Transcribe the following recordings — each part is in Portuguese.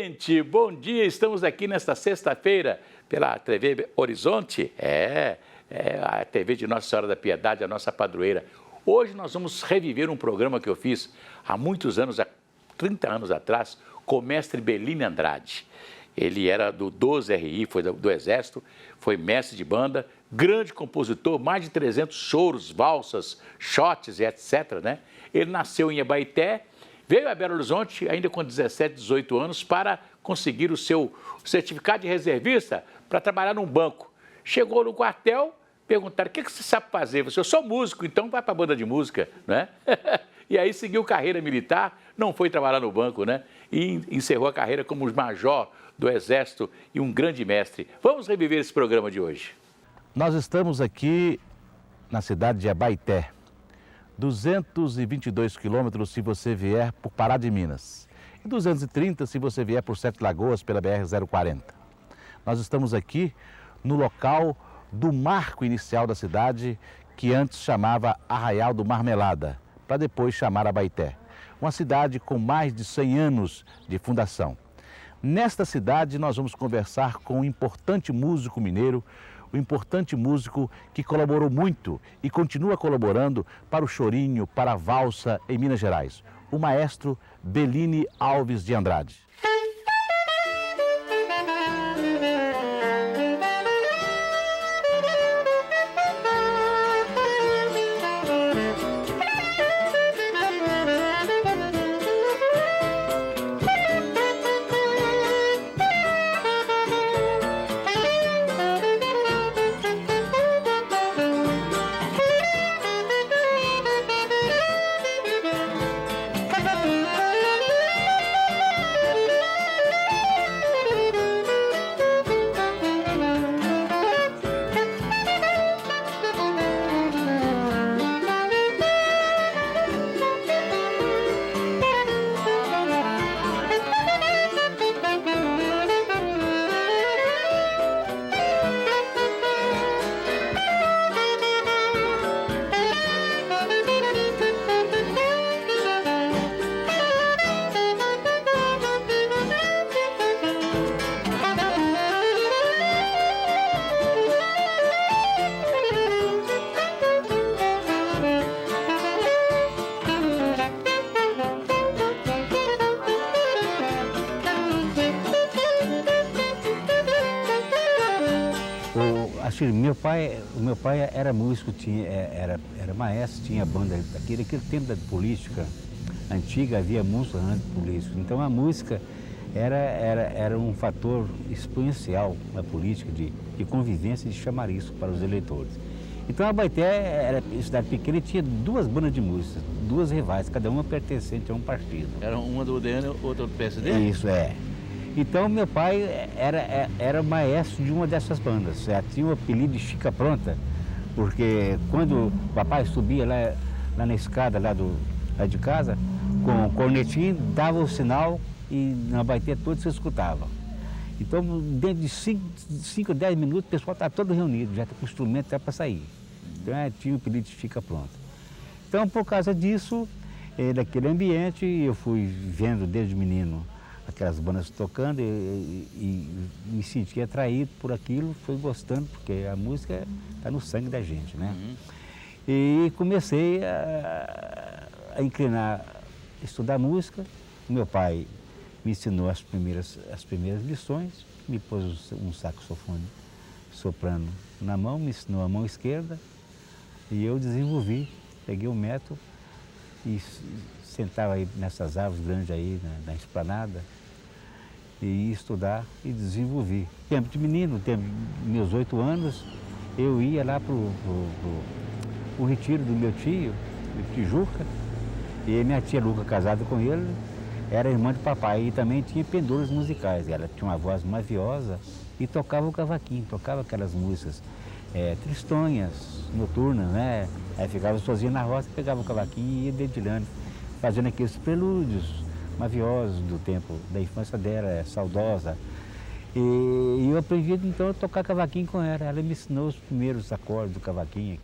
gente, bom dia, estamos aqui nesta sexta-feira pela TV Horizonte, a TV de Nossa Senhora da Piedade, a nossa padroeira. Hoje nós vamos reviver um programa que eu fiz há muitos anos, há 30 anos atrás, com o mestre Bellini Andrade. Ele era do 12RI, foi do Exército, foi mestre de banda, grande compositor, mais de 300 choros, valsas, shots e etc, né? Ele nasceu em Abaeté, veio a Belo Horizonte ainda com 17, 18 anos para conseguir o seu certificado de reservista para trabalhar num banco. Chegou no quartel, perguntaram, o que você sabe fazer? Eu sou músico, então vai para a banda de música, né? E aí seguiu carreira militar, não foi trabalhar no banco, né? E encerrou a carreira como major do Exército e um grande mestre. Vamos reviver esse programa de hoje. Nós estamos aqui na cidade de Abaeté, 222 quilômetros se você vier por Pará de Minas e 230 se você vier por Sete Lagoas pela BR-040. Nós estamos aqui no local do marco inicial da cidade, que antes chamava Arraial do Marmelada, para depois chamar Abaeté. Uma cidade com mais de 100 anos de fundação. Nesta cidade nós vamos conversar com um importante músico mineiro, um importante músico que colaborou muito e continua colaborando para o chorinho, para a valsa em Minas Gerais, o maestro Bellini Alves de Andrade. O meu pai era músico, era maestro, tinha banda. Naquele tempo da política antiga havia música antipolítica. Então a música era um fator exponencial na política de convivência e de chamariz para os eleitores. Então Abaeté era cidade pequena e tinha duas bandas de música, duas rivais, cada uma pertencente a um partido. Era uma do UDN e outra do PSD? Isso, é. Então, meu pai era maestro de uma dessas bandas. Tinha o apelido de Chica Pronta, porque quando o papai subia lá na escada lá de casa, com o cornetinho, dava o sinal e na Abaeté todos se escutavam. Então, dentro de 5 a 10 minutos, o pessoal estava todo reunido, já está com o instrumento para sair. Então, tinha o apelido de Chica Pronta. Então, por causa disso, daquele ambiente, eu fui vendo desde menino aquelas bandas tocando e me senti atraído por aquilo, fui gostando, porque a música está no sangue da gente, né? E comecei a inclinar, estudar música. Meu pai me ensinou as primeiras lições, me pôs um saxofone soprano na mão, me ensinou a mão esquerda e eu desenvolvi, peguei o método e sentava aí nessas árvores grandes aí na esplanada e ia estudar e desenvolvi. Tempo de menino, tempo de meus 8 anos, eu ia lá pro retiro do meu tio, de Tijuca, e minha tia Luca, casada com ele, era irmã de papai e também tinha pendores musicais. Ela tinha uma voz maviosa e tocava o cavaquinho, tocava aquelas músicas tristonhas, noturnas, né? Aí ficava sozinha na roça, pegava o cavaquinho e ia dedilhando, fazendo aqueles prelúdios maviosos do tempo da infância dela, saudosa. E eu aprendi então a tocar cavaquinho com ela. Ela me ensinou os primeiros acordes do cavaquinho.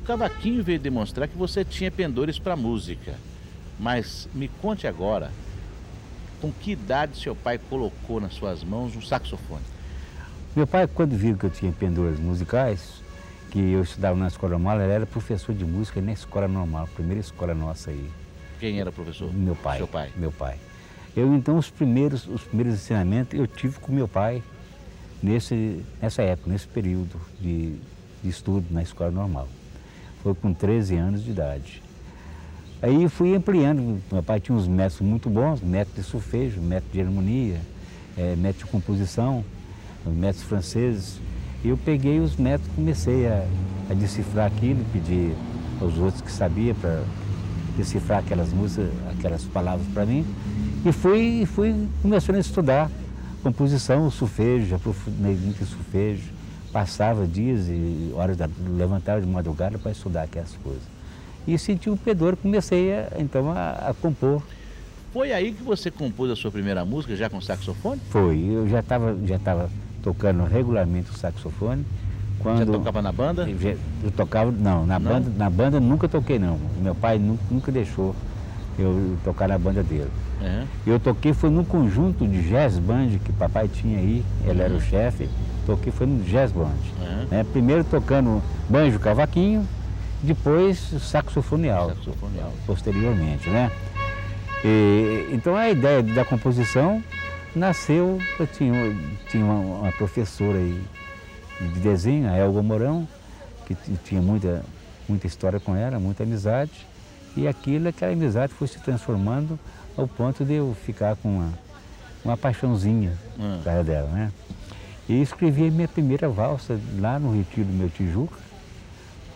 cavaquinho veio demonstrar que você tinha pendores para música. Mas me conte agora, com que idade seu pai colocou nas suas mãos um saxofone? Meu pai, quando viu que eu tinha pendores musicais, que eu estudava na escola normal, ele era professor de música na escola normal, a primeira escola nossa aí. Quem era o professor? Meu pai. Seu pai? Meu pai. Eu, então, os primeiros ensinamentos eu tive com meu pai nessa época, nesse período de estudo na escola normal. Foi com 13 anos de idade. Aí fui ampliando, meu pai tinha uns métodos muito bons, método de solfejo, método de harmonia, método de composição, métodos franceses. E eu peguei os métodos, comecei a decifrar aquilo, pedi aos outros que sabiam para decifrar aquelas músicas, aquelas palavras para mim. E fui começando a estudar composição, solfejo, aprofundei muito em solfejo. Passava dias e horas, levantava de madrugada para estudar aquelas coisas. E senti um pendor, comecei então a compor. Foi aí que você compôs a sua primeira música, já com saxofone? Foi, eu já estava tocando regularmente o saxofone. Quando já tocava na banda? Eu tocava, não, na banda nunca toquei não. Meu pai nunca deixou eu tocar na banda dele. Uhum. Eu toquei, foi num conjunto de jazz band que papai tinha aí, ele era o chefe, toquei foi no jazz band. Uhum. Né? Primeiro tocando banjo, cavaquinho, depois saxofone alto, posteriormente, né? Então a ideia da composição nasceu, eu tinha uma professora aí de desenho, a Elga Mourão, que tinha muita história com ela, muita amizade, e aquela amizade foi se transformando ao ponto de eu ficar com uma paixãozinha por causa dela, né? E escrevi a minha primeira valsa lá no Retiro do meu Tijuca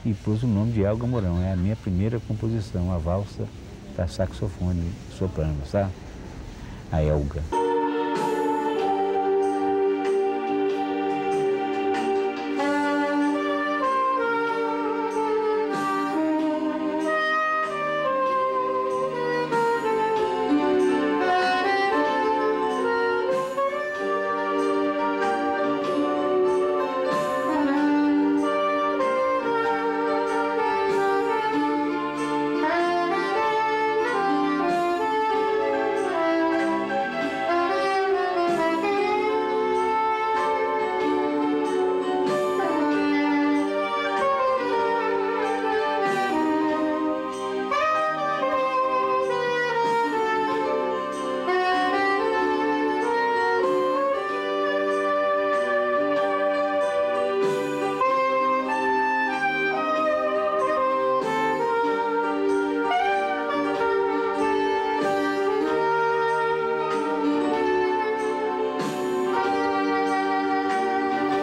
e pus o nome de Elga Mourão. É a minha primeira composição, a valsa para saxofone soprano, sabe? A Elga.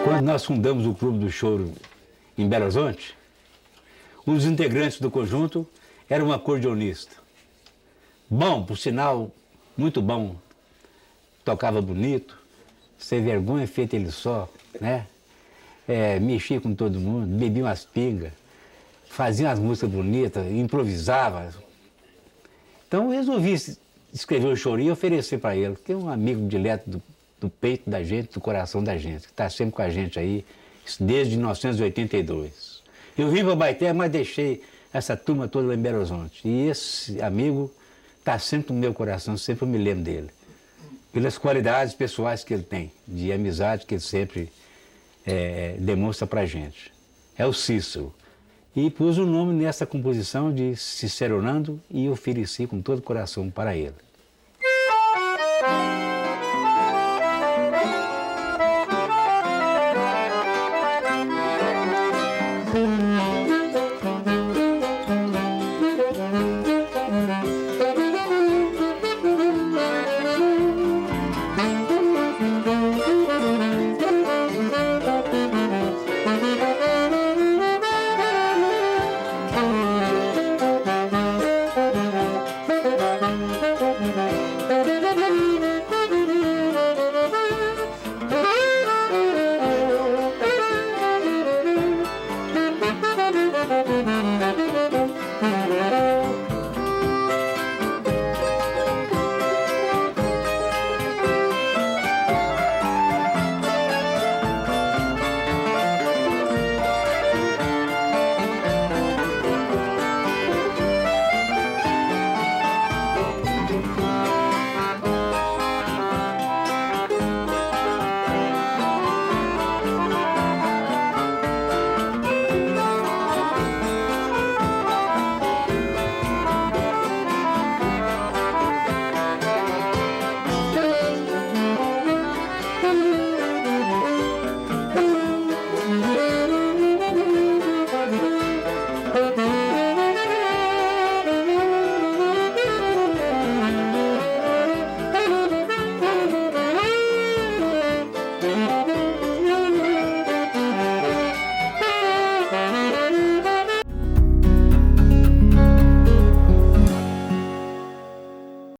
Quando nós fundamos o Clube do Choro em Belo Horizonte, um dos integrantes do conjunto era um acordeonista. Bom, por sinal, muito bom. Tocava bonito, sem vergonha, feito ele só, né? Mexia com todo mundo, bebia umas pingas, fazia umas músicas bonitas, improvisava. Então eu resolvi escrever o chorinho e oferecer para ele, que é um amigo direto do peito da gente, do coração da gente, que está sempre com a gente aí, desde 1982. Eu vim para Abaeté, mas deixei essa turma toda lá em Belo Horizonte. E esse amigo está sempre no meu coração, sempre eu me lembro dele. Pelas qualidades pessoais que ele tem, de amizade que ele sempre demonstra para a gente. É o Cícero. E pus o nome nessa composição de Ciceronando e ofereci com todo o coração para ele.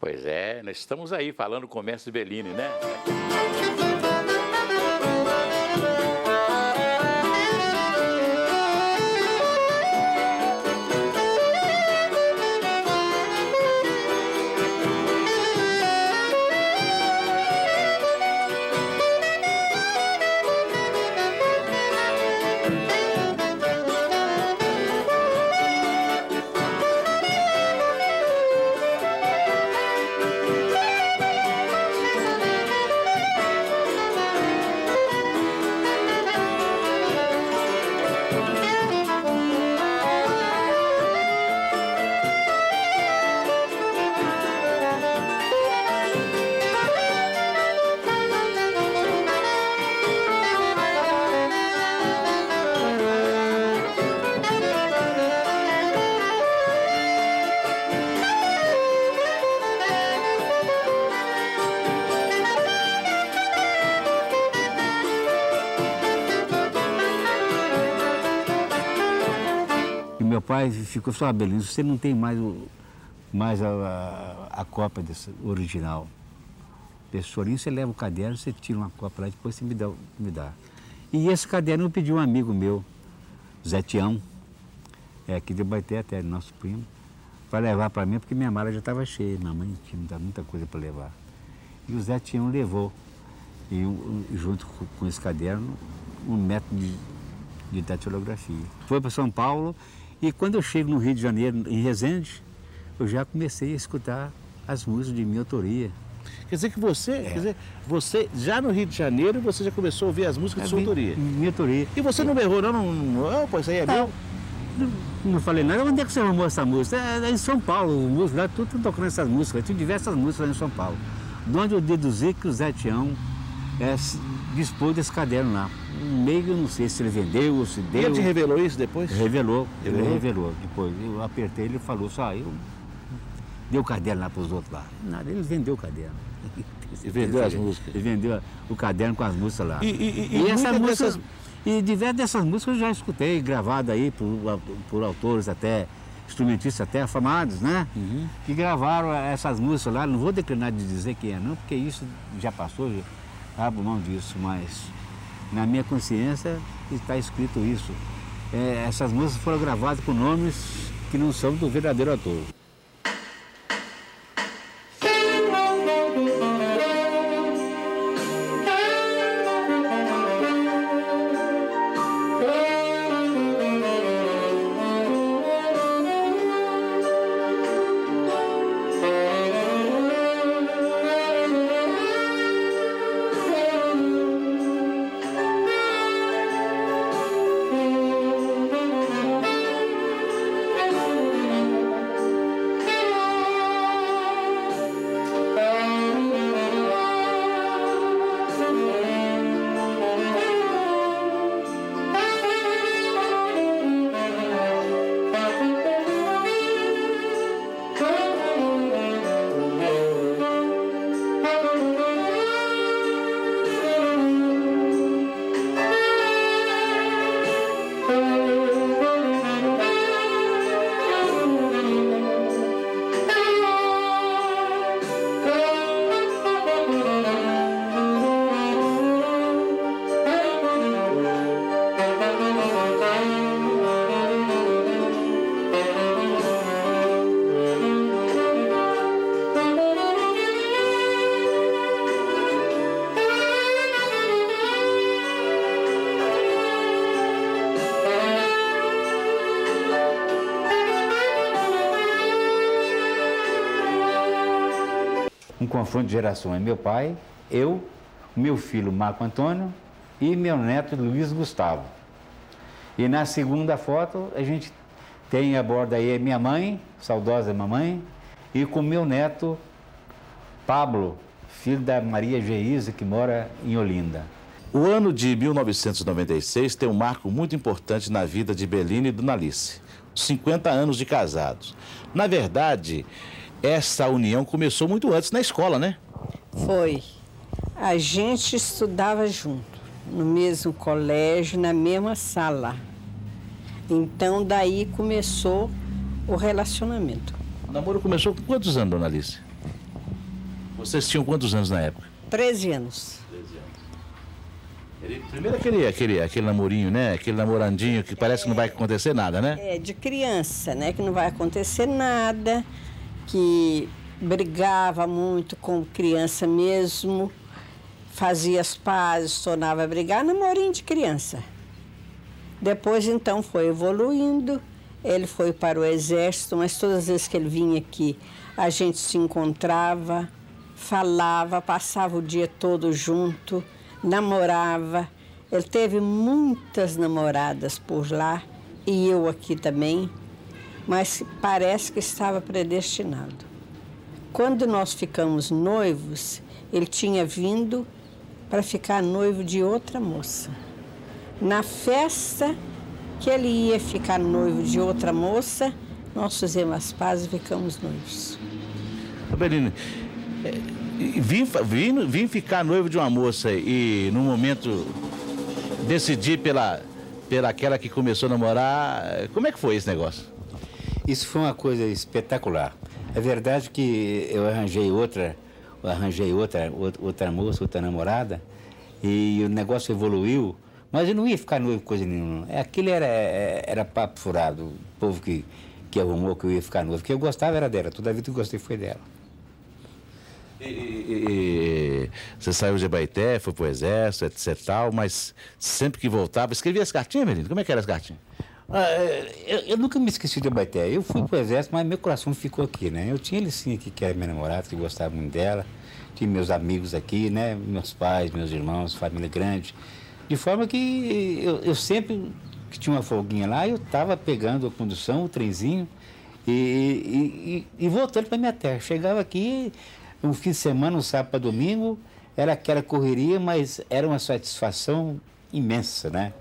Pois é, nós estamos aí falando com o mestre Bellini, né? Meu pai ficou só, Bellini, você não tem mais, a cópia desse original. Desse chorinho, você leva o caderno, você tira uma cópia lá, depois você me dá. E esse caderno eu pedi a um amigo meu, Zé Tião, aqui de Baité até, nosso primo, para levar para mim, porque minha mala já estava cheia, minha mãe tinha muita coisa para levar. E o Zé Tião levou, e junto com esse caderno, um método de datilografia. Foi para São Paulo. E quando eu chego no Rio de Janeiro, em Resende, eu já comecei a escutar as músicas de minha autoria. Quer dizer que você já no Rio de Janeiro, você já começou a ouvir as músicas de sua autoria? Minha autoria. E você não berrou, não, pô, isso aí é meu? Não falei nada. Onde é que você arrumou essa música? É em São Paulo, música, lá tudo tocando essas músicas. Tinha diversas músicas lá em São Paulo. De onde eu deduzi que o Zé Tião dispôs desse caderno lá. Meio, eu não sei se ele vendeu ou se deu. Ele te revelou isso depois? Revelou, ele revelou. Depois eu apertei, ele falou só, eu dei o caderno lá para os outros lá. Nada, ele vendeu o caderno. E vendeu as músicas? Ele vendeu o caderno com as músicas lá. E essa música, e diversas dessas músicas eu já escutei, gravada aí por autores até, instrumentistas até afamados, né? Uhum. Que gravaram essas músicas lá. Não vou declinar de dizer quem é não, porque isso já passou, já abro mão disso, mas na minha consciência está escrito isso. Essas músicas foram gravadas com nomes que não são do verdadeiro autor. Um confronto de gerações. Meu pai, eu, meu filho Marco Antônio e meu neto Luiz Gustavo. E na segunda foto a gente tem a borda aí minha mãe, saudosa mamãe, e com meu neto Pablo, filho da Maria Geisa, que mora em Olinda. O ano de 1996 tem um marco muito importante na vida de Bellini e Dona Alice. 50 anos de casados. Na verdade, essa união começou muito antes na escola, né? Foi. A gente estudava junto, no mesmo colégio, na mesma sala. Então, daí começou o relacionamento. O namoro começou com quantos anos, Dona Alice? Vocês tinham quantos anos na época? 13 anos. Primeiro aquele namorinho, né? Aquele namorandinho que parece que não vai acontecer nada, né? É, de criança, né? Que não vai acontecer nada, que brigava muito com criança mesmo, fazia as pazes, tornava a brigar, namorinho de criança. Depois, então, foi evoluindo, ele foi para o exército, mas todas as vezes que ele vinha aqui, a gente se encontrava, falava, passava o dia todo junto, namorava. Ele teve muitas namoradas por lá e eu aqui também, mas parece que estava predestinado. Quando nós ficamos noivos, ele tinha vindo para ficar noivo de outra moça. Na festa que ele ia ficar noivo de outra moça, nós fizemos as pazes e ficamos noivos. Belini, vim ficar noivo de uma moça e no momento decidi pela aquela que começou a namorar. Como é que foi esse negócio? Isso foi uma coisa espetacular. É verdade que eu arranjei outra moça, outra namorada, e o negócio evoluiu, mas eu não ia ficar noivo coisa nenhuma. Aquilo era papo furado, o povo que arrumou que eu ia ficar noivo. O que eu gostava era dela, toda a vida que eu gostei foi dela. E você saiu de Abaeté, foi pro exército, etc tal, mas sempre que voltava, escrevia as cartinhas, menino? Como é que eram as cartinhas? Eu nunca me esqueci de Abaeté. Eu fui pro exército, mas meu coração ficou aqui, né? Eu tinha Licinha aqui, que era minha namorada, que gostava muito dela. Tinha meus amigos aqui, né? Meus pais, meus irmãos, família grande. De forma que eu sempre que tinha uma folguinha lá, eu estava pegando a condução, o trenzinho e voltando para minha terra. Chegava aqui, um fim de semana, um sábado para domingo, era aquela correria, mas era uma satisfação imensa, né?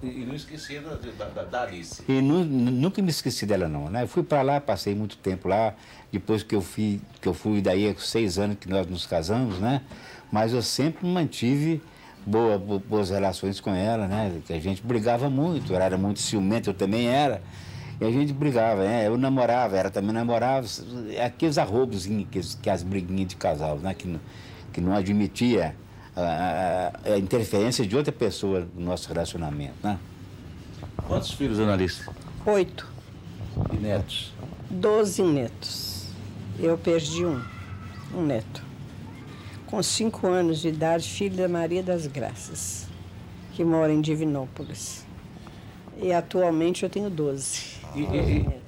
E não esquecia da Alice. E nunca me esqueci dela, não, né? Eu fui para lá, passei muito tempo lá, depois que eu fui daí, 6 anos que nós nos casamos, né? Mas eu sempre mantive boas relações com ela, né? A gente brigava muito, ela era muito ciumenta, eu também era. E a gente brigava, né? Eu namorava, ela também namorava. Aqueles arrobozinhos, que as briguinhas de casal, né? Que não admitia a interferência de outra pessoa no nosso relacionamento, né? Quantos filhos, Dona Alice? 8. E netos? 12 netos. Eu perdi um neto. Com 5 anos de idade, filho da Maria das Graças, que mora em Divinópolis. E atualmente eu tenho 12.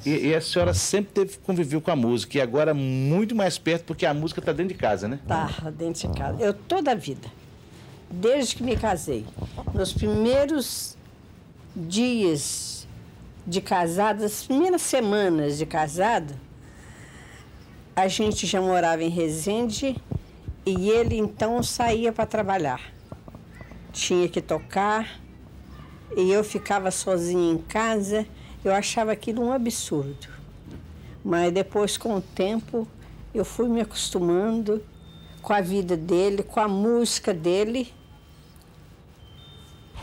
E a senhora sempre conviveu com a música, e agora muito mais perto, porque a música está dentro de casa, né? Tá, dentro de casa. Eu toda a vida, desde que me casei, nos primeiros dias de casada, as primeiras semanas de casada, a gente já morava em Resende e ele então saía para trabalhar. Tinha que tocar e eu ficava sozinha em casa. Eu achava aquilo um absurdo. Mas depois, com o tempo, eu fui me acostumando com a vida dele, com a música dele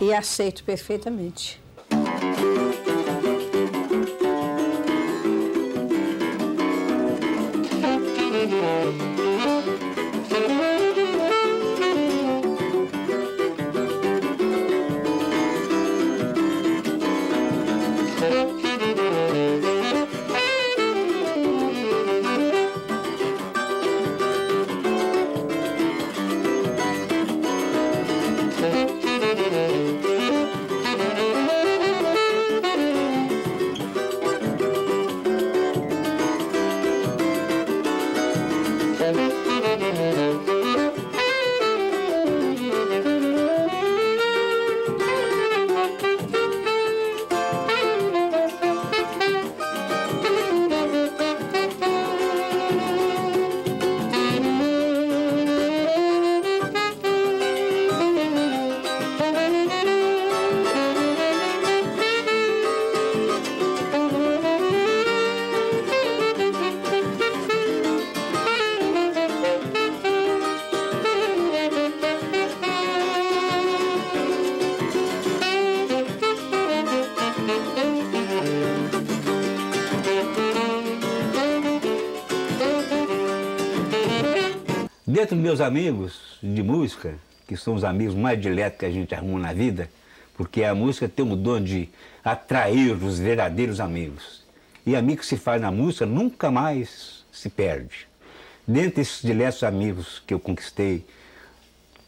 e aceito perfeitamente. Dentro dos meus amigos de música, que são os amigos mais diletos que a gente arruma na vida, porque a música tem o dom de atrair os verdadeiros amigos. E amigo que se faz na música nunca mais se perde. Dentre esses diletos amigos que eu conquistei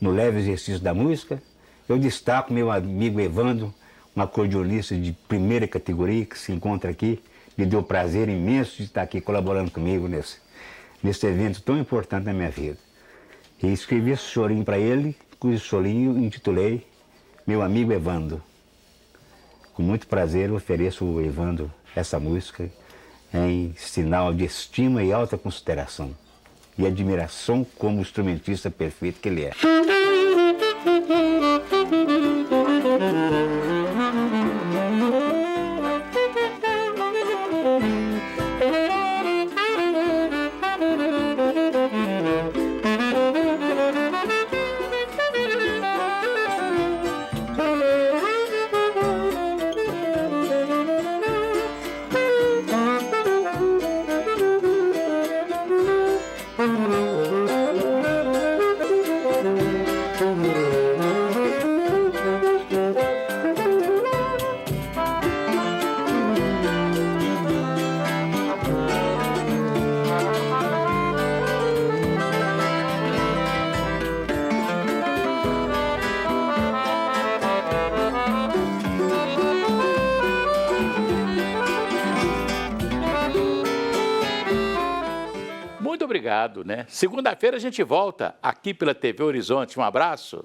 no leve exercício da música, eu destaco meu amigo Evandro, um acordeonista de primeira categoria que se encontra aqui. Me deu prazer imenso de estar aqui colaborando comigo nesse evento tão importante na minha vida. E escrevi esse chorinho para ele, cujo chorinho intitulei Meu Amigo Evandro. Com muito prazer eu ofereço ao Evandro essa música em sinal de estima e alta consideração e admiração como instrumentista perfeito que ele é. Muito obrigado, né? Segunda-feira a gente volta aqui pela TV Horizonte. Um abraço.